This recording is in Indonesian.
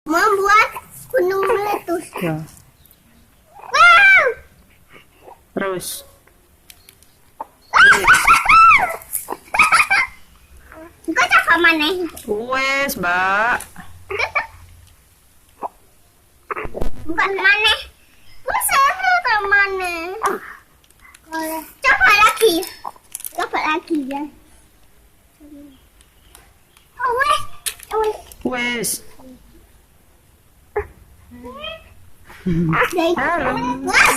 Membuat gunung meletus. Ya. Wow! Terus. Kau cakap mana? Wes, Mbak. Bukan mana? Pusat ke mana? Coba lagi. Coba lagi ya. Oh, weh. Wes. Dari Halo. Wah.